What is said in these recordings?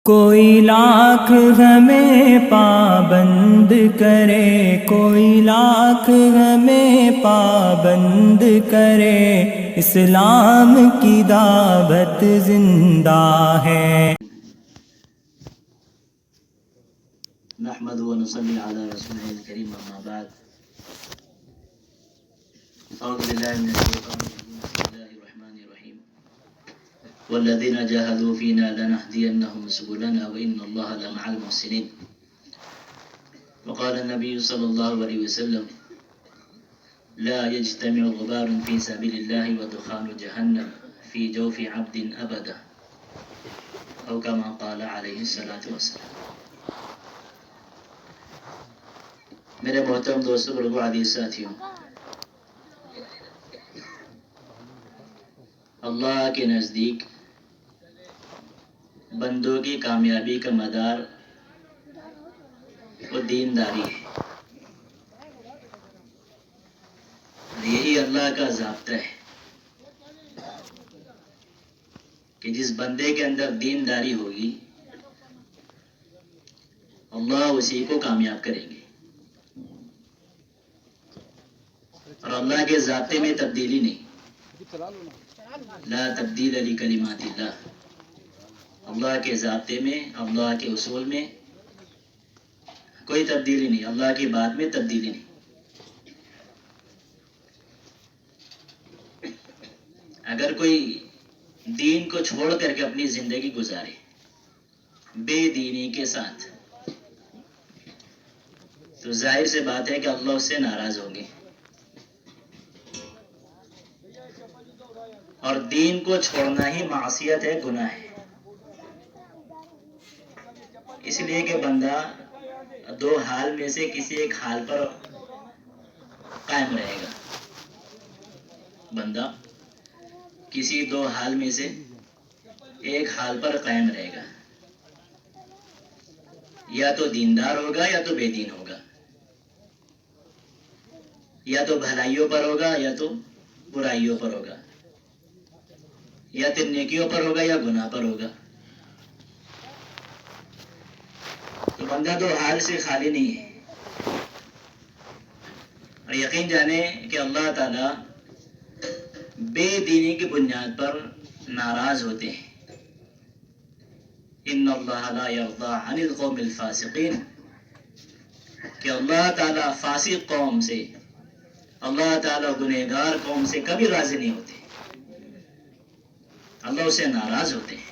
کوئی لاکھ ہمیں پابند کرے، کوئی لاکھ ہمیں پابند کرے، اسلام کی دعوت زندہ ہے۔ نحمد و نصلی علی رسول الکریم، اما بعد، اعوذ باللہ من الشیطان الرجیم، بسم اللہ الرحمن الرحیم، والذین جاہدوا فینا لنہدینہم سبلنا وان اللہ لمع المحسنین۔ وقال النبی صلی اللہ علیہ وسلم لا يجتمع غبار في سبيل الله ودخان جهنم في جوف عبد أبدا، أو كما قال عليه الصلاة والسلام۔ میرے محترم دوستوں، بزرگوں، عزیز ساتھیوں، اللہ کے نزدیک بندوں کی کامیابی کا مدار وہ دینداری ہے، یہی اللہ کا ضابطہ ہے کہ جس بندے کے اندر دینداری ہوگی اللہ اسی کو کامیاب کریں گے، اور اللہ کے ضابطے میں تبدیلی نہیں۔ لا تبدیل لکلمات اللہ، اللہ کے ضابطے میں، اللہ کے اصول میں کوئی تبدیلی نہیں، اللہ کی بات میں تبدیلی نہیں۔ اگر کوئی دین کو چھوڑ کر کے اپنی زندگی گزارے بے دینی کے ساتھ، تو ظاہر سے بات ہے کہ اللہ اس سے ناراض ہوں گے، اور دین کو چھوڑنا ہی معصیت ہے، گناہ ہے۔ اس لیے کہ بندہ دو حال میں سے کسی ایک حال پر قائم رہے گا، بندہ کسی دو حال میں سے ایک حال پر قائم رہے گا، یا تو دیندار ہوگا یا تو بے دین ہوگا، یا تو بھلائیوں پر ہوگا یا تو برائیوں پر ہوگا، یا تو نیکیوں پر ہوگا یا گناہ پر ہوگا۔ تو بندہ دو حال سے خالی نہیں ہے، اور یقین جانے کہ اللہ تعالی بے دینی کی بنیاد پر ناراض ہوتے ہیں۔ ان اللہ لا یرضی عن القوم الفاسقین، کہ اللہ تعالیٰ فاسق قوم سے، اللہ تعالیٰ گنہگار قوم سے کبھی راضی نہیں ہوتے، اللہ اسے ناراض ہوتے ہیں،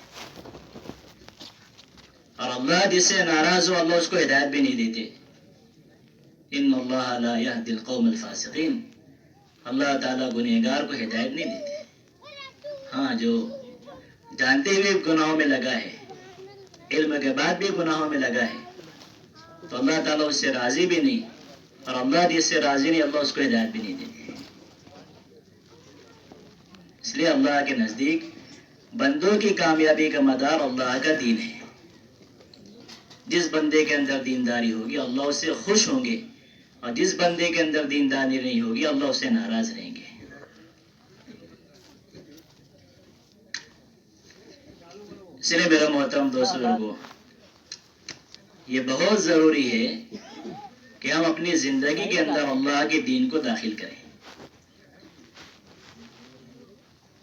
اور اللہ جس سے ناراض ہو اللہ اس کو ہدایت بھی نہیں دیتے۔ ان اللہ لا یہدی القوم الفاسقین، اللہ تعالیٰ گنہگار کو ہدایت نہیں دیتے۔ ہاں، جو جانتے ہوئے گناہوں میں لگا ہے، علم کے بعد بھی گناہوں میں لگا ہے، تو اللہ تعالیٰ اس سے راضی بھی نہیں، اور اللہ جس سے راضی نہیں اللہ اس کو ہدایت بھی نہیں دیتے۔ اس لیے اللہ کے نزدیک بندوں کی کامیابی کا مدار اللہ کا دین ہے۔ جس بندے کے اندر دینداری ہوگی اللہ اس سے خوش ہوں گے، اور جس بندے کے اندر دینداری نہیں ہوگی اللہ اس سے ناراض رہیں گے۔ اس لیے میرا محترم دوستوں، لوگوں، یہ بہت ضروری ہے کہ ہم اپنی زندگی کے اندر اللہ کے دین کو داخل کریں،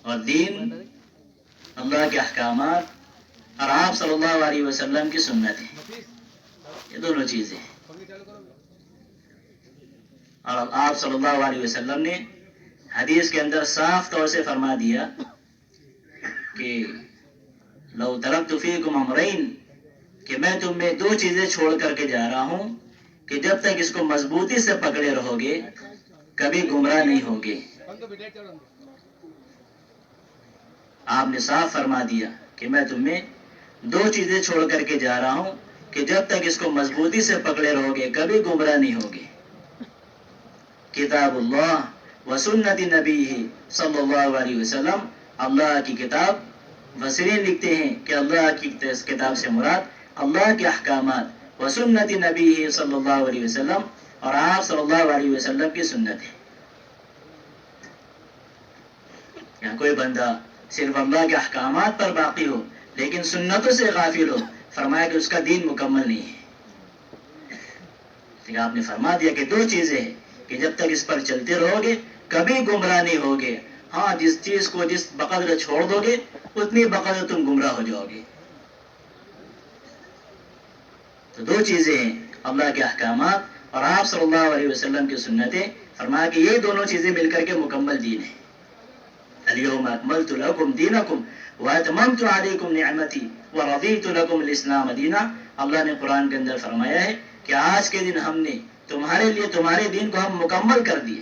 اور دین اللہ کے احکامات اور آپ صلی اللہ علیہ وسلم کی سنت ہے، یہ دونوں چیزیں ہیں۔ اور آپ صلی اللہ علیہ وسلم نے حدیث کے اندر صاف طور سے فرما دیا کہ لو ترکت فیکم امرین، کہ میں تم میں دو چیزیں چھوڑ کر کے جا رہا ہوں کہ جب تک اس کو مضبوطی سے پکڑے رہو گے کبھی گمراہ نہیں ہوگے۔ آپ نے صاف فرما دیا کہ میں تم میں دو چیزیں چھوڑ کر کے جا رہا ہوں کہ جب تک اس کو مضبوطی سے پکڑے رہو گے کبھی گمراہ نہیں ہوگے۔ کتاب اللہ و سنت نبی صلی اللہ علیہ وسلم، اللہ کی کتاب، وسیع لکھتے ہیں کہ اللہ کی کتاب سے مراد اللہ کے احکامات و سنت نبی صلی اللہ علیہ وسلم، اور آپ صلی اللہ علیہ وسلم کی سنت ہے۔ یہاں کوئی بندہ صرف اللہ کے احکامات پر باقی ہو لیکن سنتوں سے غافل ہو فرمایا کہ اس کا دین مکمل نہیں ہے. لیکن آپ نے فرما دیا کہ دو چیزیں ہیں کہ جب تک اس پر چلتے رہو گے کبھی گمراہ نہیں ہوگے. ہاں جس چیز کو جس بقدر چھوڑ دو گے اتنی بقدر تم گمراہ ہو جاؤ گے. تو دو چیزیں ہیں اللہ کے احکامات اور آپ صلی اللہ علیہ وسلم کی سنتیں. فرمایا کہ یہ دونوں چیزیں مل کر کے مکمل دین ہے. اليوم اکملت لکم دینکم واتممت علیکم نعمتی ورضیت لکم الاسلام دینا. اللہ نے قرآن کے اندر فرمایا ہے کہ آج کے دن ہم نے تمہارے لیے تمہارے دین کو ہم مکمل کر دیے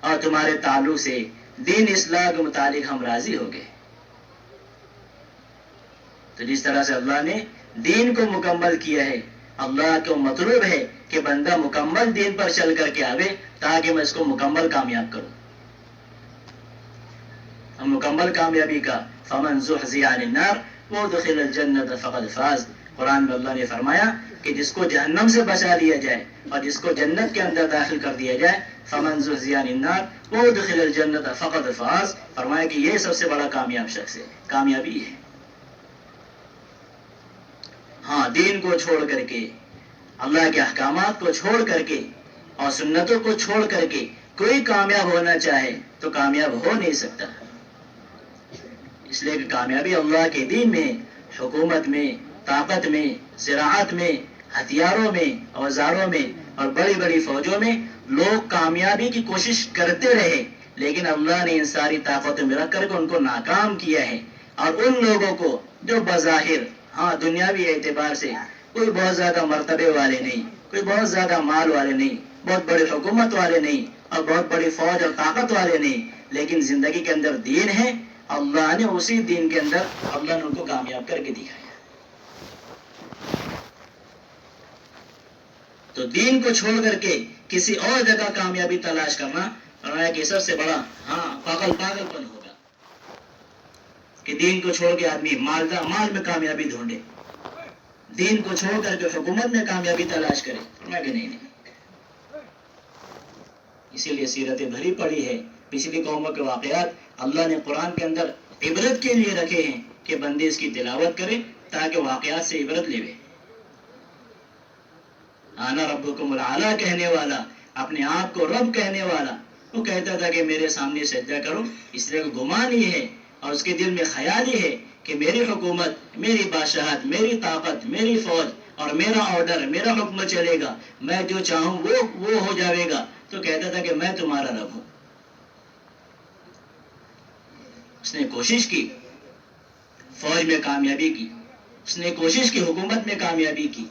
اور تمہارے تعلق سے دین اصلاح کے متعلق ہم راضی ہو گئے. تو جس طرح سے اللہ نے دین کو مکمل کیا ہے اللہ کو مطلوب ہے کہ بندہ مکمل دین پر چل کر کے آوے تاکہ میں اس کو مکمل کامیاب کروں. ہم مکمل کامیابی کا فمن زحزح عن النار وادخل الجنة فقد فاز. قرآن میں اللہ نے فرمایا کہ جس کو جہنم سے بچا لیا جائے اور جس کو جنت کے اندر داخل کر دیا جائے فمن زحزح عن النار وادخل الجنة فقد فاز. فرمایا کہ یہ سب سے بڑا کامیاب شخص ہے, کامیابی ہے. ہاں دین کو چھوڑ کر کے اللہ کے احکامات کو چھوڑ کر کے اور سنتوں کو چھوڑ کر کے کوئی کامیاب ہونا چاہے تو کامیاب ہو نہیں سکتا. اس لیے کہ کامیابی اللہ کے دین میں, حکومت میں, طاقت میں, زراعت میں, ہتھیاروں میں, اوزاروں میں اور بڑی بڑی فوجوں میں لوگ کامیابی کی کوشش کرتے رہے لیکن اللہ نے ان ساری طاقتوں میں رکھ کر کے ان کو ناکام کیا ہے. اور ان لوگوں کو جو بظاہر ہاں دنیاوی اعتبار سے کوئی بہت زیادہ مرتبے والے نہیں, کوئی بہت زیادہ مال والے نہیں, بہت بڑی حکومت والے نہیں اور بہت بڑی فوج اور طاقت والے نہیں, لیکن زندگی کے اندر دین ہے. اللہ نے اسی دین کے اندر اللہ نے ان کو کامیاب کر کے دکھایا. تو دین کو چھوڑ کر کے کسی اور جگہ کامیابی تلاش کرنا کہ سب سے بڑا پاگل پن ہوگا کہ دین کو چھوڑ کے آدمی مال میں کامیابی ڈھونڈے, دین کو چھوڑ کر کے حکومت میں کامیابی تلاش کرے. کہ نہیں. اسی لیے سیرتیں بھری پڑی ہے, پچھلی قوموں کے واقعات اللہ نے قرآن کے اندر عبرت کے لیے رکھے ہیں کہ بندے اس کی تلاوت کرے تاکہ واقعات سے عبرت لے. انا ربکم الاعلی کہنے والا, اپنے آپ کو رب کہنے والا, وہ کہتا تھا کہ میرے سامنے سجدہ کرو. اس لیے گمان یہ ہے اور اس کے دل میں خیال یہ ہے کہ میری حکومت, میری بادشاہت, میری طاقت, میری فوج اور میرا آرڈر, میرا حکم چلے گا, میں جو چاہوں وہ ہو جاوے گا. تو کہتا تھا کہ میں تمہارا رب ہوں. اس نے کوشش کی فوج میں کامیابی کی, اس نے کوشش کی حکومت میں کامیابی کی,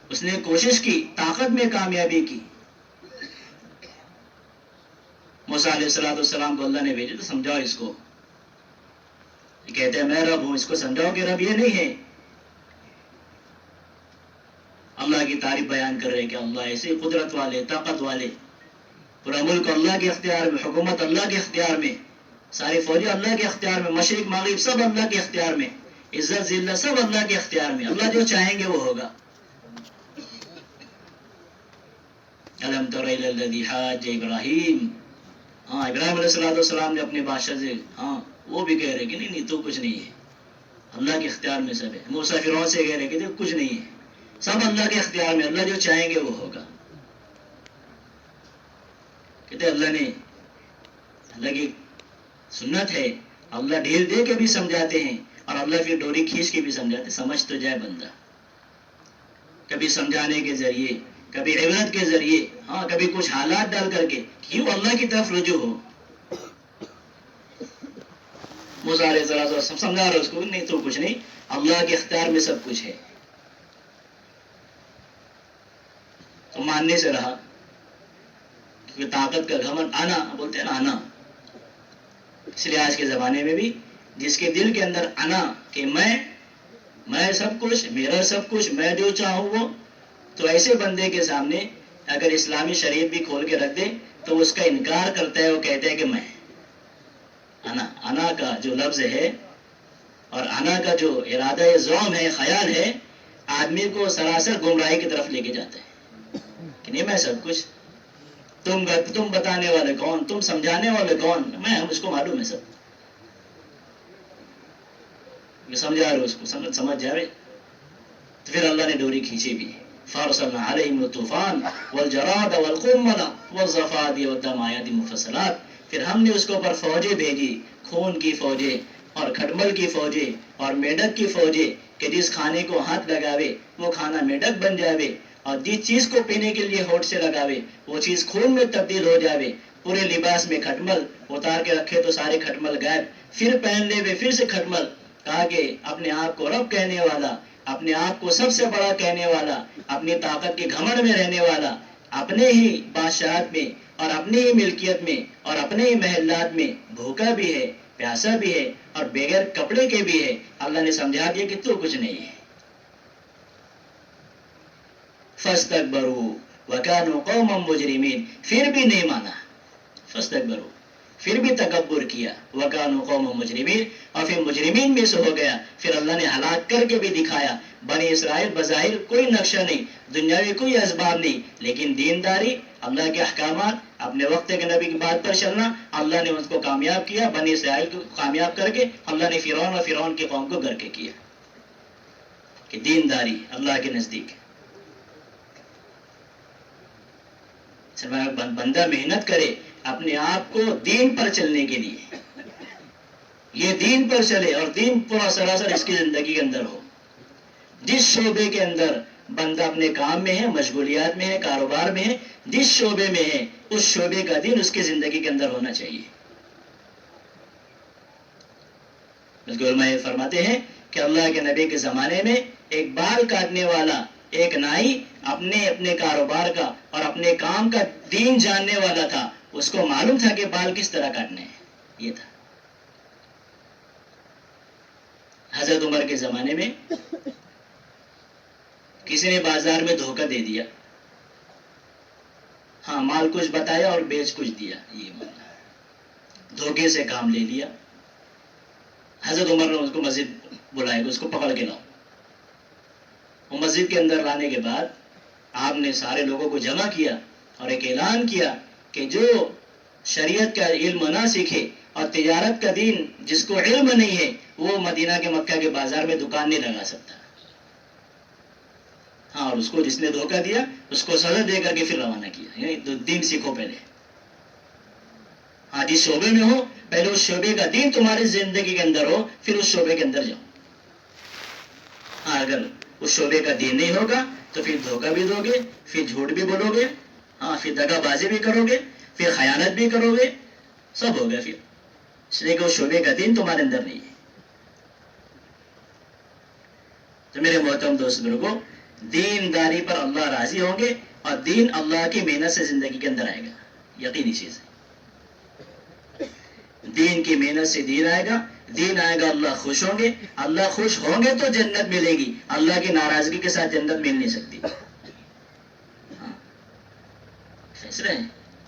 اس نے کوشش کی طاقت میں کامیابی کی. موسیٰ علیہ السلام کو اللہ نے بھیجا تو سمجھاؤ اس کو. کہتے ہیں میں رب ہوں, اس کو سمجھاؤ کہ رب یہ نہیں ہے. اللہ کی تعریف بیان کر رہے کہ اللہ ایسے قدرت والے, طاقت والے, پورا ملک اللہ کے اختیار میں, حکومت اللہ کے اختیار میں, ساری فوجیں اللہ کے اختیار میں, مشرق مغرب سب اللہ کے اختیار میں, عزت ذلت سب اللہ کے اختیار میں. اللہ جو چاہیں گے وہ ہوگا. الم تر الی الذی حاج ابراہیم. ابراہیم علیہ السلام نے اپنے بادشاہ سے وہ بھی کہہ رہے کہ نہیں تو کچھ نہیں ہے, اللہ کے اختیار میں سب ہے. موسیٰ فرعون سے کہہ رہے کہ کچھ نہیں ہے, سب اللہ کے اختیار میں, اللہ جو چاہیں گے وہ ہوگا. کہتے اللہ کی سنت ہے, اللہ ڈھیل دے کے بھی سمجھاتے ہیں اور اللہ پھر ڈوری کھینچ کے بھی سمجھاتے. سمجھ تو جائے بندہ, کبھی سمجھانے کے ذریعے, کبھی عبرت کے ذریعے, کبھی کچھ حالات ڈال کر کے کیوں اللہ کی طرف رجوع ہو. موسیٰ علیہ السلام سمجھا رہا اس کو نہیں تو کچھ نہیں, اللہ کے اختیار میں سب کچھ ہے. تو ماننے سے رہا کیونکہ طاقت کا گھمنڈ, آنا بولتے ہیں نا آنا. اس لیے آج کے زمانے میں بھی جس کے دل کے اندر آنا کہ میں سب کچھ, میرا سب کچھ, میں جو چاہوں وہ, تو ایسے بندے کے سامنے اگر اسلامی شریعت بھی کھول کے رکھ دے تو اس کا انکار کرتا ہے, وہ کہتا ہے کہ میں. انا کا جو لفظ ہے اور انا کا جو ارادہ زوم ہے, خیال ہے, آدمی کو سراسر گمراہی کی طرف لے کے جاتا ہے کہ نہیں میں سب کچھ, تم بتانے والے کون, تم سمجھانے والے کون, میں ہم اس کو معلوم ہے سب. یہ سمجھا رہے اس کو سمجھ جاوے. تو پھر اللہ نے ڈوری کھینچی بھی. فارسلنا علیہم الطوفان والجراد والقمل والضفادع والدم آیات مفصلات. پھر ہم نے اس کے اوپر فوجیں بھیجی، خون کی فوجیں اور کھٹمل کی فوجیں اور میڈک کی فوجیں، کہ جس کھانے کو ہاتھ لگاوے وہ کھانا میڈک بن جاوے، اور جس چیز کو پینے کے لیے ہونٹ سے لگاوے وہ چیز خون میں تبدیل ہو جاوے. پورے لباس میں کھٹمل اتار کے رکھے تو سارے کھٹمل غائب، پھر پہن لے وے پھر سے کھٹمل. کہا کہ اپنے آپ کو رب کہنے والا، اپنے آپ کو سب سے بڑا کہنے والا، اپنی طاقت کے گھمنڈ میں رہنے والا، اپنے ہی بادشاہت میں اور اپنی ہی ملکیت میں اور اپنے ہی محلات میں بھوکا بھی ہے، پیاسا بھی ہے اور بغیر کپڑے کے بھی ہے. اللہ نے سمجھا دیا کہ تو کچھ نہیں ہے. فاستكبروا وكانوا قوما مجرمين. پھر بھی نہیں مانا. فاستكبروا، پھر بھی تکبر کیا. وكانوا قوما مجرمين، اور پھر مجرمین میں سے ہو گیا. پھر اللہ نے ہلاک کر کے بھی دکھایا. بنی اسرائیل بظاہر کوئی نقشہ نہیں، دنیاوی کوئی اسباب نہیں، لیکن دینداری، اللہ کے احکامات، اپنے وقت کے نبی کی بات پر چلنا، اللہ نے اس کو کامیاب کیا. بنی اسرائیل کو کامیاب کر کے اللہ نے فرعون اور فرعون کی قوم کو گرک کیا. کہ دینداری اللہ کے نزدیک. بندہ محنت کرے اپنے آپ کو دین پر چلنے کے لیے، یہ دین پر چلے اور دین پورا سراسر اس کی زندگی کے اندر ہو. جس شعبے کے اندر بندہ اپنے کام میں ہے، مشغولیات میں ہے، کاروبار میں ہے، جس شعبے میں ہے اس شعبے کا دین اس کی زندگی کے اندر ہونا چاہیے. بلکہ علماء فرماتے ہیں کہ اللہ کے نبی کے زمانے میں ایک بال کاٹنے والا، ایک نائی اپنے کاروبار کا اور اپنے کام کا دین جاننے والا تھا. اس کو معلوم تھا کہ بال کس طرح کاٹنے ہیں. یہ تھا. حضرت عمر کے زمانے میں کسی نے بازار میں دھوکہ دے دیا، ہاں مال کچھ بتایا اور بیچ کچھ دیا، یہ مانا دھوکے سے کام لے لیا. حضرت عمر نے اس کو مسجد بلائے کہ اس کو پکڑ کے لاؤ. وہ مسجد کے اندر لانے کے بعد آپ نے سارے لوگوں کو جمع کیا اور ایک اعلان کیا کہ جو شریعت کا علم نہ سیکھے اور تجارت کا دین جس کو علم نہیں ہے وہ مدینہ کے مکہ کے بازار میں دکان نہیں لگا سکتا. ہاں، اور اس کو جس نے دھوکہ دیا اس کو سزا دے کر کے پھر روانہ کیا. یعنی دین سیکھو پہلے. ہاں، جس شعبے میں ہو پہلے اس شعبے کا دین تمہاری زندگی کے اندر ہو، پھر اس شعبے کے اندر جاؤ. ہاں، اگر اس شعبے کا دین نہیں ہوگا تو پھر دھوکہ بھی دو گے، پھر جھوٹ بھی بولو گے، ہاں پھر دغا بازی بھی کرو گے، پھر خیانت بھی کرو گے، سب ہوگا پھر. اس لیے کہ اس شعبے کا دین تمہارے اندر نہیں ہے. تو میرے محترم دوست بزرگوں، دینداری پر اللہ راضی ہوں گے اور دین اللہ کی محنت سے زندگی کے اندر آئے گا. یقینی چیز ہے. دین کی محنت سے دین آئے گا، دین آئے گا اللہ خوش ہوں گے. اللہ خوش ہوں گے تو جنت ملے گی. اللہ کی ناراضگی کے ساتھ جنت مل نہیں سکتی. ہاں، فیصلہ ہے.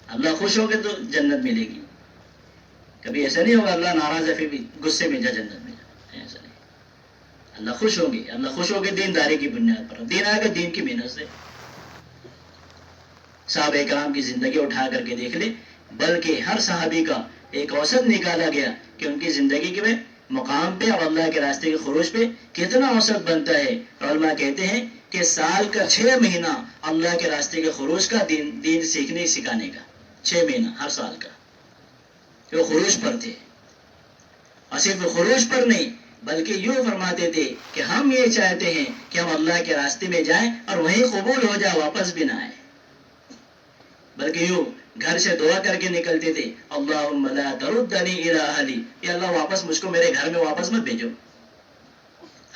اللہ خوش ہو گے تو جنت ملے گی. کبھی ایسا نہیں ہوگا اللہ ناراض ہے پھر بھی غصے میں جا جنت میں جا. ایسا نہیں. اللہ خوش ہوں گے. اللہ خوش ہو گے دینداری کی بنیاد پر. دین آئے گا دین کی محنت سے. صحابہ کرام کی زندگی اٹھا کر کے دیکھ لیں، بلکہ ہر صحابی کا ایک اوسط نکالا گیا کہ ان کی زندگی کے مقام پہ اور اللہ کے راستے کے خروج پہ کتنا اوسط بنتا ہے. علماء کہتے ہیں کہ سال کا 6 مہینہ اللہ کے راستے کے خروج کا دین سیکھنے سکھانے کا. 6 مہینہ ہر سال کا وہ خروج پر تھے. اور صرف خروج پر نہیں بلکہ یوں فرماتے تھے کہ ہم یہ چاہتے ہیں کہ ہم اللہ کے راستے میں جائیں اور وہیں قبول ہو جائے، واپس بھی نہ آئے. بلکہ یوں گھر سے دعا کر کے نکلتے تھے، اللہم لا تردنی الی اہلی، یا اللہ واپس مجھ کو میرے گھر میں واپس مت بھیجو.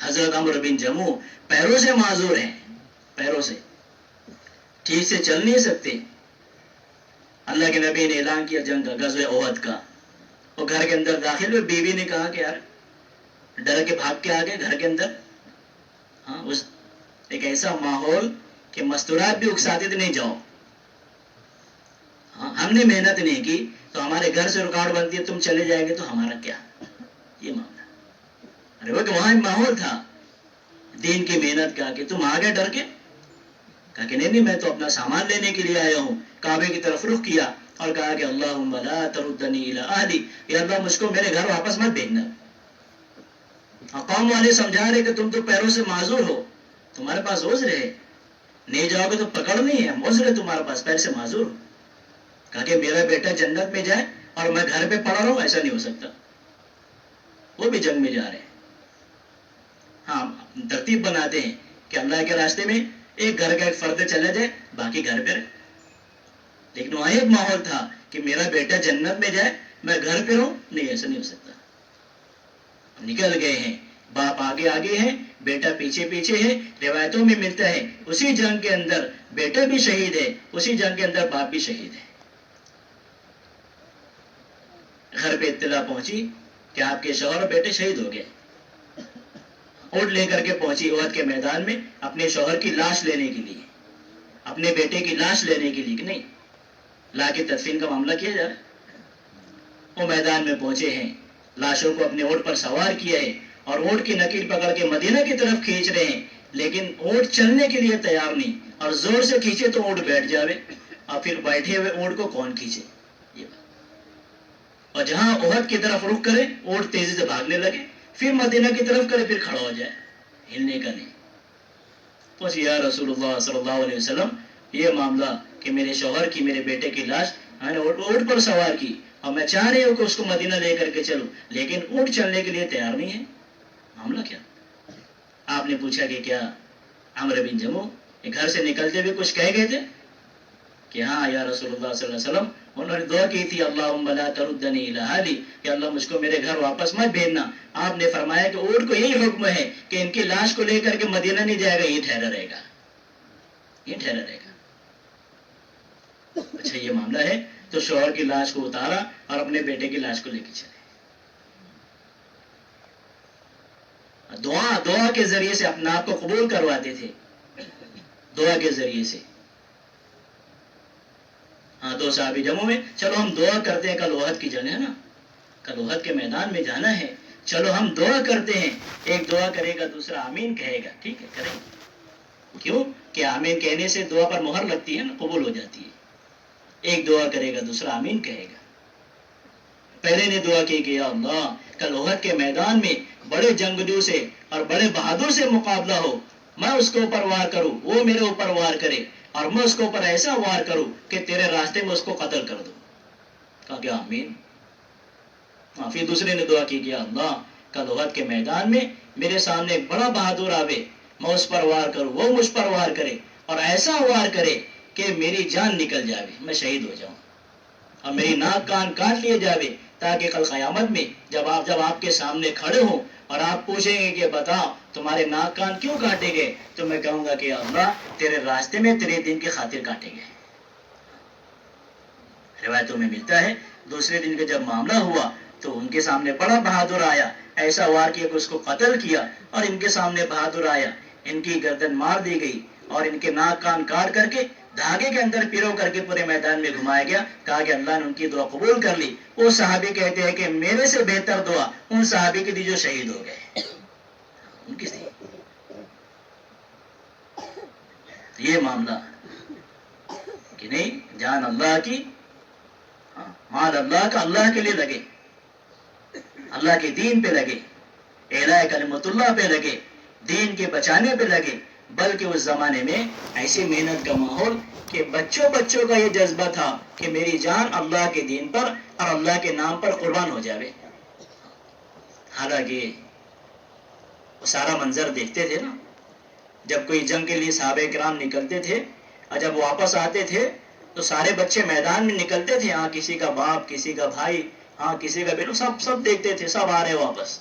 حضرت عمرو بن جموح پیروں سے معذور ہیں، پیروں سے ٹھیک سے چل نہیں سکتے. اللہ کے نبی نے اعلان کیا جنگ کا، غزوہ احد کا. وہ گھر کے اندر داخل ہوئے، بیوی نے کہا کہ یار ڈر کے بھاگ کے آگے گھر کے اندر. ہاں، اس ایک ایسا ماحول کہ مستورات بھی اکساتے تھے نہیں جاؤ. ہم نے محنت نہیں کی تو ہمارے گھر سے رکاوٹ بنتی ہے، تم چلے جائیں گے تو ہمارا کیا. یہ معاملہ. ارے وہ کہ وہاں ماحول تھا دین کی محنت کا کہ تم آگے ڈر کے. کہا کہ نہیں میں تو اپنا سامان لینے کے لیے آیا ہوں. کعبے کی طرف رخ کیا اور کہا کہ اللہم لا تردنی الی اہلی، یا اللہ مجھ کو میرے گھر واپس مت بھیجنا. قوم والے سمجھا رہے کہ تم تو پیروں سے معذور ہو، تمہارے پاس عذر ہے، نہیں جاؤ گے تو پکڑ نہیں ہے، عذر ہے تمہارے پاس، پیر سے معذور ہو۔ کہا کہ میرا بیٹا جنت میں جائے اور میں گھر پہ پڑا رہوں، ایسا نہیں ہو سکتا۔ وہ بھی جنگ میں جا رہے ہیں۔ ہاں، ترتیب بناتے ہیں کہ اللہ کے راستے میں ایک گھر کا ایک فرد چلا جائے، باقی گھر پہ رہے، لیکن وہاں ایک ماحول تھا کہ میرا بیٹا جنت میں جائے میں گھر پہ رہوں، نہیں ایسا نہیں ہو سکتا۔ نکل گئے ہیں، باپ آگے آگے ہے، بیٹا پیچھے پیچھے ہے۔ روایتوں میں ملتا ہے اسی جنگ کے اندر بیٹا بھی شہید ہے، اسی جنگ کے اندر باپ بھی شہید ہے۔ گھر پہ اطلاع پہنچی کہ آپ کے شوہر اور بیٹے شہید ہو گئے۔ اونٹ لے کر کے پہنچی احد کے میدان میں اپنے شوہر کی لاش لینے کے لیے، اپنے بیٹے کی لاش لینے کے لیے، کہ نہیں لا کے تدفین کا معاملہ کیا جا رہا ہے۔ وہ میدان میں پہنچے ہیں، لاشوں کو اپنے اونٹ پر سوار کیا ہے اور اونٹ کی نکیل پکڑ کے مدینہ کی طرف کھینچ رہے ہیں، لیکن اونٹ چلنے کے لیے تیار نہیں، اور زور سے کھینچے تو اونٹ بیٹھ جاوے، اور پھر بیٹھے ہوئے اونٹ کو کون کھینچے؟ یہ بات۔ اور جہاں احد کی طرف رخ کرے اونٹ تیزی سے بھاگنے لگے، پھر مدینہ کی طرف کرے پھر کھڑا ہو جائے، ہلنے کا نہیں۔ پوچھ یا رسول اللہ صلی اللہ علیہ وسلم، یہ معاملہ کہ میرے شوہر کی، میرے بیٹے کی لاش میں نے اونٹ پر سوار کی اور میں چاہ رہی ہوں کہ اس کو مدینہ لے کر کے چلوں، لیکن اونٹ چلنے کے لیے تیار نہیں ہے، معاملہ کیا؟ آپ نے پوچھا کہ کیا عمرو بن جموح گھر سے نکلتے ہوئے کچھ کہہ گئے تھے؟ کہ ہاں یا رسول اللہ صلی اللہ علیہ وسلم، انہوں نے دعا کی تھی اللہم لا تردنی الی اہلی، کہ اللہ مجھ کو میرے گھر واپس مت بھیجنا۔ آپ نے فرمایا کہ اونٹ کو یہی حکم ہے کہ ان کی لاش کو لے کر کے مدینہ نہیں جائے گا، یہ ٹھہرا رہے گا، یہ ٹھہرا رہے گا۔ اچھا یہ معاملہ ہے، تو شوہر کی لاش کو اتارا اور اپنے بیٹے کی لاش کو لے کے چلے۔ دعا کے ذریعے سے اپنے آپ کو قبول کرواتے تھے، دعا کے ذریعے سے۔ ہاں، دو صحابی جمعوں میں، چلو ہم دعا کرتے ہیں، کل احد کی جنگ ہے نا، کل احد کے میدان میں جانا ہے، چلو ہم دعا کرتے ہیں، ایک دعا کرے گا دوسرا آمین کہے گا، ٹھیک ہے کریں گے۔ کیوں کہ آمین کہنے سے دعا پر مہر لگتی ہے نا، قبول ہو جاتی ہے۔ ایک دعا کرے گا دوسرا آمین کہے گا۔ پہلے نے دعا کی کہ یا اللہ کل احد کے میدان میں بڑے جنگجو سے اور بڑے بہادر سے مقابلہ ہو، میں اس کے اوپر وار کروں، وہ میرے اوپر وار کرے، اور میں اس کے اوپر ایسا وار کروں کہ تیرے راستے میں اس کو قتل کر دوں۔ کہا کہ آمین۔ پھر دوسرے نے دعا کی کہ یا اللہ کل احد کے میدان میں میرے سامنے ایک بڑا بہادر آوے، میں اس پر وار کروں، وہ مجھ پر وار کرے، اور ایسا وار کرے کہ میری جان نکل جاوے، میں شہید ہو جاؤں، اور میری ناک کان کاٹ لیے جاوے، تاکہ کل قیامت میں جب آپ کے سامنے کھڑے ہوں اور آپ پوچھیں گے کہ بتاؤ تمہارے ناک کان کیوں کاٹے گئے، تو میں کہوں گا کہ اللہ تیرے راستے میں تیرے دین کی خاطر کاٹے گئے۔ روایتوں میں ملتا ہے دوسرے دن کا جب معاملہ ہوا تو ان کے سامنے بڑا بہادر آیا، ایسا وار کیا کہ اس کو قتل کیا، اور ان کے سامنے بہادر آیا، ان کی گردن مار دی گئی اور ان کے ناک کان کاٹ کر کے دھاگے کے اندر پیرو کر کے پورے میدان میں گھمایا گیا۔ کہا کہ اللہ نے ان کی دعا قبول کر لی۔ وہ صحابی کہتے ہیں کہ میرے سے بہتر دعا ان صحابی کی دی جو شہید ہو گئے، ان کی تھی۔ یہ معاملہ کہ نہیں، جان اللہ کی، مال اللہ کا، اللہ کے لیے لگے، اللہ کے دین پہ لگے، اعلاء کلمت اللہ پہ لگے، دین کے بچانے پہ لگے۔ بلکہ اس زمانے میں ایسی محنت کا ماحول کہ بچوں کا یہ جذبہ تھا کہ میری جان اللہ کے دین پر اور اللہ کے نام پر قربان ہو جاوے۔ حالانکہ وہ سارا منظر دیکھتے تھے نا، جب کوئی جنگ کے لیے صحابہ کرام نکلتے تھے اور جب واپس آتے تھے تو سارے بچے میدان میں نکلتے تھے، ہاں کسی کا باپ، کسی کا بھائی، ہاں کسی کا بیٹا، سب دیکھتے تھے، سب آ رہے واپس۔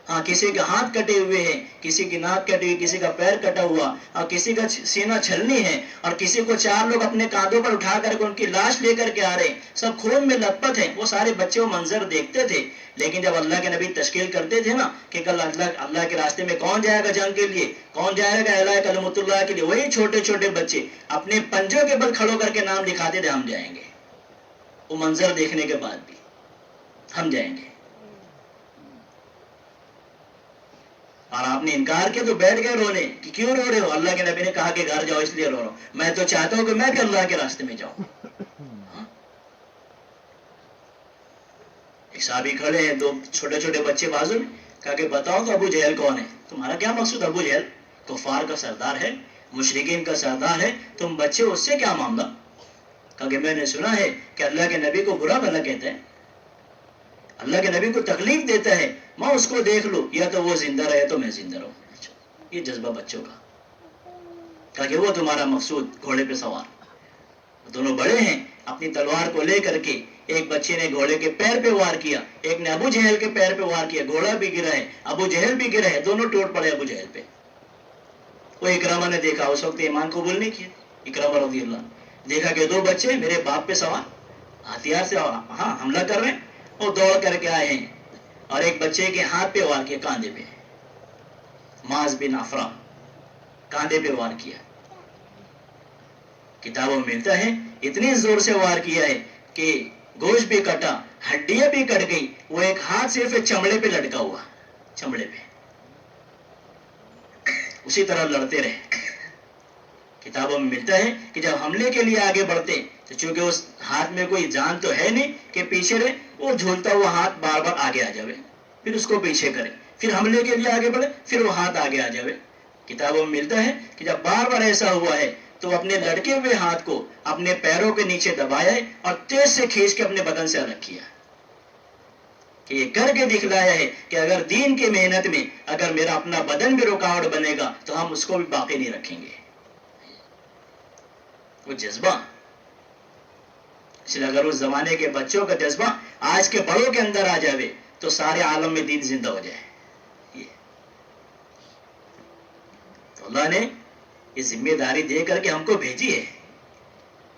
ہاں کسی کے ہاتھ کٹے ہوئے ہیں، کسی کی ناک کٹی ہوئی، کسی کا پیر کٹا ہوا، اور کسی کا سینہ چھلنی ہے، اور کسی کو 4 لوگ اپنے کاندھوں پر اٹھا کر کے ان کی لاش لے کر کے آ رہے ہیں، سب خون میں لت پت ہیں۔ وہ سارے بچے وہ منظر دیکھتے تھے، لیکن جب اللہ کے نبی تشکیل کرتے تھے نا کہ کل اللہ کے راستے میں کون جائے گا جنگ کے لیے، کون جائے گا اعلاء کلمت اللہ کے لیے، وہی چھوٹے بچے اپنے پنجوں کے بل کھڑو کر کے نام لکھاتے تھے، ہم جائیں گے۔ وہ منظر دیکھنے کے بعد بھی ہم جائیں گے، اور آپ نے انکار کیا تو بیٹھ گئے رونے کہ کیوں رو رہے ہو؟ اللہ کے نبی نے کہا کہ گھر جاؤ، اس لیے رو رہا ہوں، میں تو چاہتا ہوں کہ میں بھی اللہ کے راستے میں جاؤں۔ ایک صحابی کھڑے ہیں، 2 چھوٹے بچے بازو میں، کہا کہ بتاؤ تو ابو جہل کون ہے؟ تمہارا کیا مقصود؟ ابو جہل کفار کا سردار ہے، مشرکین کا سردار ہے، تم بچے اس سے کیا معاملہ؟ کہا کہ میں نے سنا ہے کہ اللہ کے نبی کو برا بھلا کہتا ہے، اللہ کے نبی کو تکلیف دیتا ہے، میں اس کو دیکھ لوں، یا تو وہ زندہ رہے تو میں زندہ رہوں. یہ جذبہ بچوں کا. کہا کہ وہ تمہارا مقصود گھوڑے پہ سوار. دونوں بڑے ہیں، اپنی تلوار کو لے کر کے ایک بچے نے گھوڑے کے پیر پہ وار کیا، ایک نے ابو جہل کے پیر پہ وار کیا. گھوڑا بھی گرا ہے، ابو جہل بھی گرا ہے، دونوں ٹوٹ پڑے ابو جہل پہ. وہ اکرامہ نے دیکھا، اس وقت ایمان قبول نہیں کیا. اکرامہ رضی اللہ دیکھا کہ دو بچے میرے باپ پہ سوار ہتھیار سے حملہ کر رہے ہیں. وہ دوڑ کر کے آئے ہیں اور ایک بچے کے ہاتھ پہ وار کیا، کاندھے پہ. معاذ بن افرا کاندھے پہ وار کیا. کتابوں میں ملتا ہے اتنی زور سے وار کیا ہے کہ گوشت بھی کٹا، ہڈیاں بھی کٹ گئی. وہ ایک ہاتھ صرف چمڑے پہ لٹکا ہوا، چمڑے پہ. اسی طرح لڑتے رہے. کتابوں میں ملتا ہے کہ جب حملے کے لیے آگے بڑھتے تو چونکہ اس ہاتھ میں کوئی جان تو ہے نہیں کہ پیچھے رہے، وہ جھولتا ہوا ہاتھ بار بار آگے آ جاوے، پھر اس کو پیچھے کرے، پھر حملے کے لیے آگے بڑھے، پھر وہ ہاتھ آگے آ جاوے. کتابوں میں ملتا ہے کہ جب بار بار ایسا ہوا ہے تو اپنے لڑکے ہوئے ہاتھ کو اپنے پیروں کے نیچے دبایا ہے اور تیز سے کھینچ کے اپنے بدن سے الگ کیا کہ یہ کر کے دکھلایا ہے کہ اگر دین کی محنت میں اگر میرا اپنا بدن بھی رکاوٹ بنے گا تو ہم اس کو بھی باقی نہیں رکھیں گے. وہ جذبہ، اس لیے اگر اس زمانے کے بچوں کا جذبہ آج کے بڑوں کے اندر آ جاوے تو سارے عالم میں دین زندہ ہو جائے. تو اللہ نے یہ ذمہ داری دے کر کے ہم کو بھیجی ہے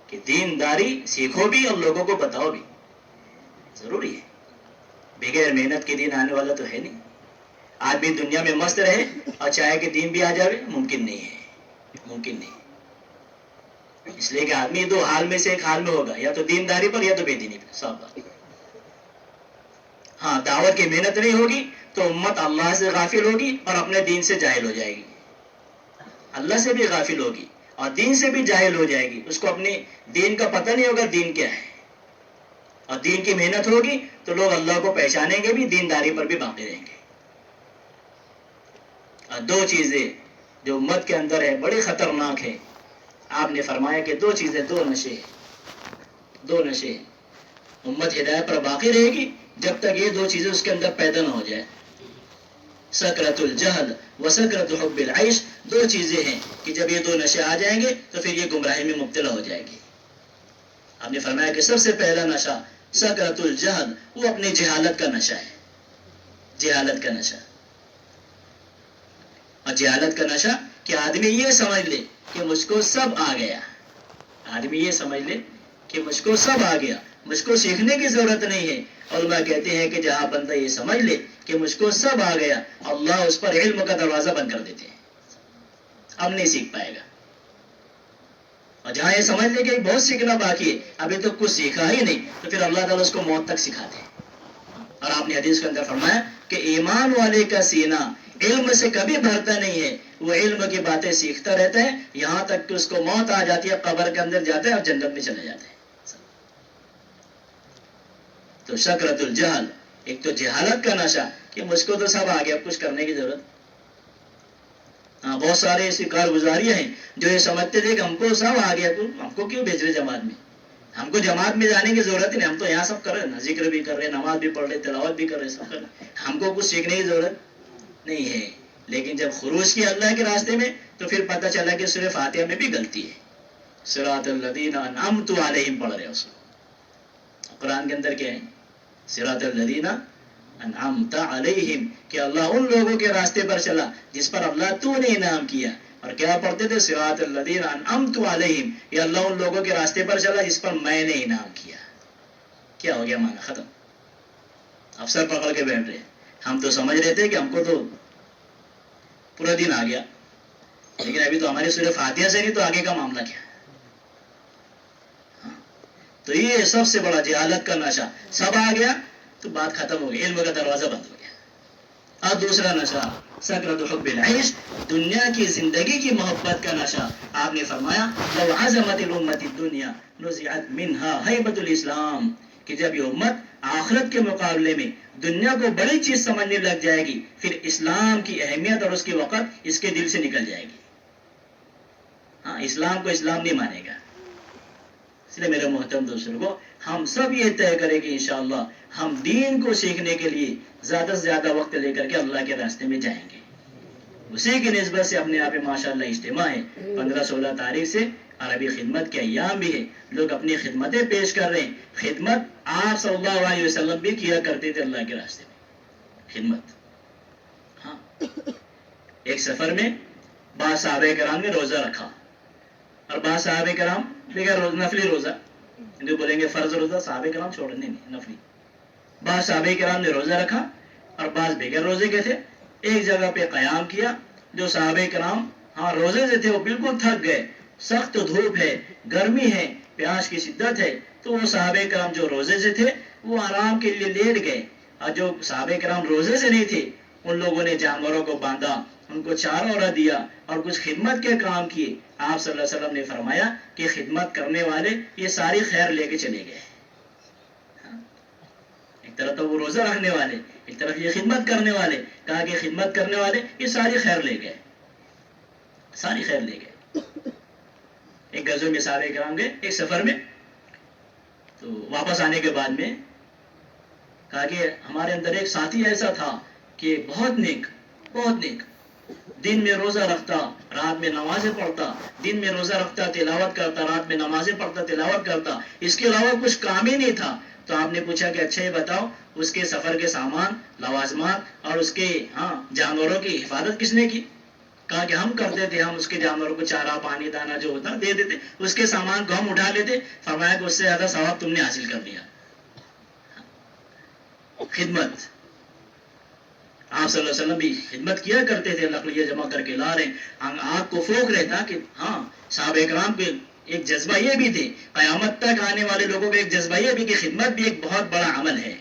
کہ دینداری سیکھو بھی اور لوگوں کو بتاؤ بھی. ضروری ہے، بغیر محنت کے دین آنے والا تو ہے نہیں. آدمی دنیا میں مست رہے اور چاہے کہ دین بھی آ جاوے، ممکن نہیں ہے، ممکن نہیں. اس لیے کہ آدمی دو حال میں سے ایک حال میں ہوگا، یا تو دینداری پر یا تو بے دینی پر. صاف بات. ہاں، دعوت کی محنت نہیں ہوگی تو امت اللہ سے غافل ہوگی اور اپنے دین سے جاہل ہو جائے گی. اللہ سے بھی غافل ہوگی اور دین سے بھی جاہل ہو جائے گی. اس کو اپنے دین کا پتہ نہیں ہوگا دین کیا ہے. اور دین کی محنت ہوگی تو لوگ اللہ کو پہچانیں گے بھی، دینداری پر بھی باقی رہیں گے. اور دو چیزیں جو امت کے اندر ہے بڑی خطرناک ہے. آپ نے فرمایا کہ دو چیزیں، دو نشے، دو نشے. امت ہدایت پر باقی رہے گی جب تک یہ دو چیزیں اس کے اندر پیدا نہ ہو جائے. سکرت الجہل و سکرت حب العیش. دو چیزیں ہیں کہ جب یہ دو نشے آ جائیں گے تو پھر یہ گمراہی میں مبتلا ہو جائے گی. آپ نے فرمایا کہ سب سے پہلا نشہ سکرت الجہل، وہ اپنی جہالت کا نشہ ہے. جہالت کا نشہ. اور جہالت کا نشہ کہ آدمی یہ سمجھ لے کہ مجھ کو سب آ گیا. آدمی یہ سمجھ لے کہ مجھ کو سب آ گیا، مجھ کو سیکھنے کی ضرورت نہیں ہے. علماء کہتے ہیں کہ جہاں بندہ یہ سمجھ لے کہ مجھ کو سب آ گیا، اللہ اس پر علم کا دروازہ بند کر دیتے ہیں، اب نہیں سیکھ پائے گا. اور جہاں یہ سمجھ لے کہ بہت سیکھنا باقی ہے، ابھی تو کچھ سیکھا ہی نہیں، تو پھر اللہ تعالیٰ اس کو موت تک سکھاتے ہیں. اور آپ نے حدیث کے اندر فرمایا کہ ایمان والے کا سینہ علم سے کبھی بھرتا نہیں ہے. وہ علم کی باتیں سیکھتا رہتا ہے یہاں تک کہ اس کو موت آ جاتی ہے، قبر کے اندر جاتا ہے اور جنت میں چلا جاتا ہے. تو سکرت الجہل، ایک تو جہالت کا نشہ کہ مجھ کو تو سب آ گیا، کچھ کرنے کی ضرورت. ہاں، بہت سارے ایسی کارگزاریاں ہیں جو یہ سمجھتے تھے کہ ہم کو سب آ گیا، تو ہم کو کیوں بھیج رہے جماعت میں؟ ہم کو جماعت میں جانے کی ضرورت ہی نہیں، ہم تو یہاں سب کر رہے ہیں، ذکر بھی کر رہے ہیں، نماز بھی پڑھ رہے، تلاوت بھی کر رہے، سب کر رہے. ہم کو کچھ سیکھنے کی ضرورت نہیں ہے. لیکن جب خروج کی اللہ کے راستے میں تو پھر پتہ چلا کہ صرف فاتحہ میں بھی غلطی ہے. صراط الذین انعمت علیہم پڑھ رہے ہیں. اس کو قرآن کے اندر کیا ہے؟ صراط الذین انعمت علیہم، کہ اللہ ان لوگوں کے راستے پر چلا جس پر اللہ تو نے انعام کیا. اور کیا پڑھتے تھے؟ صراط الذین انعمت علیہم، یہ اللہ ان لوگوں کے راستے پر چلا جس پر میں نے انعام کیا. کیا ہو گیا؟ معنی ختم. افسر پکڑ کے بیٹھ رہے. ہم تو سمجھ رہے تھے کہ ہم کو تو پورا دن آ گیا، لیکن ابھی تو ہماری صرف فاتحہ سے نہیں تو آگے کا معاملہ کیا. تو یہ سب سے بڑا جہالت کا نشہ. سب آ گیا تو بات ختم ہو گئی، علم کا دروازہ بند ہو گیا. اور دوسرا نشہ سکرت حب العیش، دنیا کی زندگی کی محبت کا نشہ. آپ نے فرمایا لو عزمت الامت الدنیا نزعت منها ہیبت الاسلام، کہ جب یہ امت آخرت کے مقابلے میں دنیا کو بڑی چیز سمجھنے لگ جائے گی، پھر اسلام کی اہمیت اور اس کی وقت اس کے دل سے نکل جائے گی. ہاں، اسلام کو اسلام نہیں مانے گا. اس لیے میرے محترم دوستوں کو ہم سب یہ طے کریں کہ انشاءاللہ ہم دین کو سیکھنے کے لیے زیادہ سے زیادہ وقت لے کر کے اللہ کے راستے میں جائیں گے. اسی کی نسبت سے اپنے آپ ماشاءاللہ اجتماع ہے. 15-16 تاریخ سے عربی خدمت کے ایام بھی ہے. لوگ اپنی خدمتیں پیش کر رہے ہیں. خدمت آپ صلی اللہ علیہ وسلم بھی کیا کرتے تھے اللہ کے راستے میں. خدمت. ہاں، ایک سفر میں بعض صحابہ کرام نے روزہ رکھا اور بعض صحابہ کرام بغیر نفلی روزہ، جو بولیں گے فرض روزہ، صحابہ کرام چھوڑنے نہیں، نفلی. بعض صحابہ کرام نے روزہ رکھا اور بعض بغیر روزے کے تھے. ایک جگہ پہ قیام کیا. جو صحابہ کرام روزے سے تھے وہ بالکل تھک گئے، سخت دھوپ ہے، گرمی ہے، پیاس کی شدت ہے، تو وہ صحابہ کرام جو روزے سے تھے وہ آرام کے لیے لیٹ گئے. اور جو صحابہ کرام روزے سے نہیں تھے ان لوگوں نے جانوروں کو باندھا، ان کو چارہ وارہ دیا اور کچھ خدمت کے کام کیے. آپ صلی اللہ علیہ وسلم نے فرمایا کہ خدمت کرنے والے یہ ساری خیر لے کے چلے گئے. ایک طرف تو وہ روزہ رکھنے والے، ایک طرف یہ خدمت کرنے والے. کہا کہ خدمت کرنے والے یہ ساری خیر لے گئے، ساری خیر لے گئے. ایک غزوہ میں صحابہ کرام گئے ایک سفر میں، تو واپس آنے کے بعد میں کہا کہ ہمارے اندر ایک ساتھی ایسا تھا کہ بہت نیک، بہت نیک، دن میں روزہ رکھتا، رات میں نمازیں پڑھتا، دن میں روزہ رکھتا، تلاوت کرتا، رات میں نمازیں پڑھتا، تلاوت کرتا، اس کے علاوہ کچھ کام ہی نہیں تھا. تو آپ نے پوچھا کہ اچھا یہ بتاؤ اس کے سفر کے سامان، لوازمات اور اس کے جانوروں کی حفاظت کس نے کی؟ کہا کہ ہم کرتے تھے، ہم اس کے جانوروں کو چارہ پانی دانا جو ہوتا دے دیتے، اس کے سامان کو ہم اٹھا لیتے. فرمایا کہ اس سے زیادہ ثواب تم نے حاصل کر لیا. خدمت. آپ صلی اللہ علیہ وسلم بھی خدمت کیا کرتے تھے، لکڑیاں جمع کر کے لا رہے ہیں، آگ کو پھونک رہے تھا کہ صحابہ کرام کے ایک جذبہ یہ بھی تھے، قیامت تک آنے والے لوگوں کا ایک جذبہ یہ بھی کہ خدمت بھی ایک بہت بڑا عمل ہے.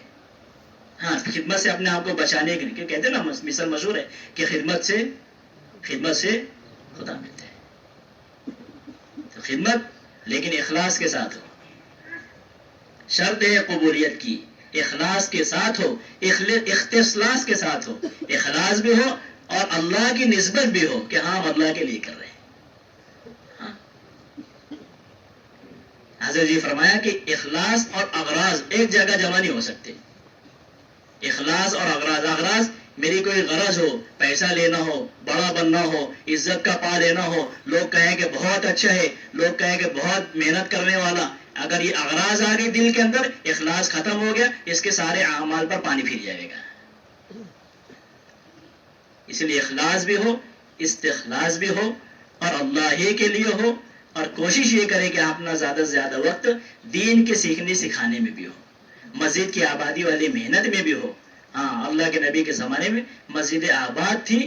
خدمت سے اپنے آپ کو بچانے کے لیے کہتے ہیں نا، مثل مشہور ہے کہ خدمت سے خدا ملتا ہے. تو خدمت لیکن اخلاص کے ساتھ ہو. شرط ہے قبولیت کی، اخلاص کے ساتھ ہو، اختصاص کے ساتھ ہو. اخلاص بھی ہو اور اللہ کی نسبت بھی ہو کہ ہم اللہ کے لیے کر رہے ہیں. حضرت جی فرمایا کہ اخلاص اور اغراض ایک جگہ جمع نہیں ہو سکتے. اخلاص اور اغراض میری کوئی غرض ہو، پیسہ لینا ہو، بڑا بننا ہو، عزت کا پا لینا ہو، لوگ کہیں کہ بہت اچھا ہے، لوگ کہیں کہ بہت محنت کرنے والا. اگر یہ اغراض آ گئی دل کے اندر، اخلاص ختم ہو گیا، اس کے سارے اعمال پر پانی پھر جائے گا. اس لیے اخلاص بھی ہو، استخلاص بھی ہو اور اللہ ہی کے لیے ہو. اور کوشش یہ کرے کہ اپنا زیادہ سے زیادہ وقت دین کے سیکھنے سکھانے میں بھی ہو، مسجد کی آبادی والی محنت میں بھی ہو. اللہ کے نبی کے زمانے میں مسجد آباد تھی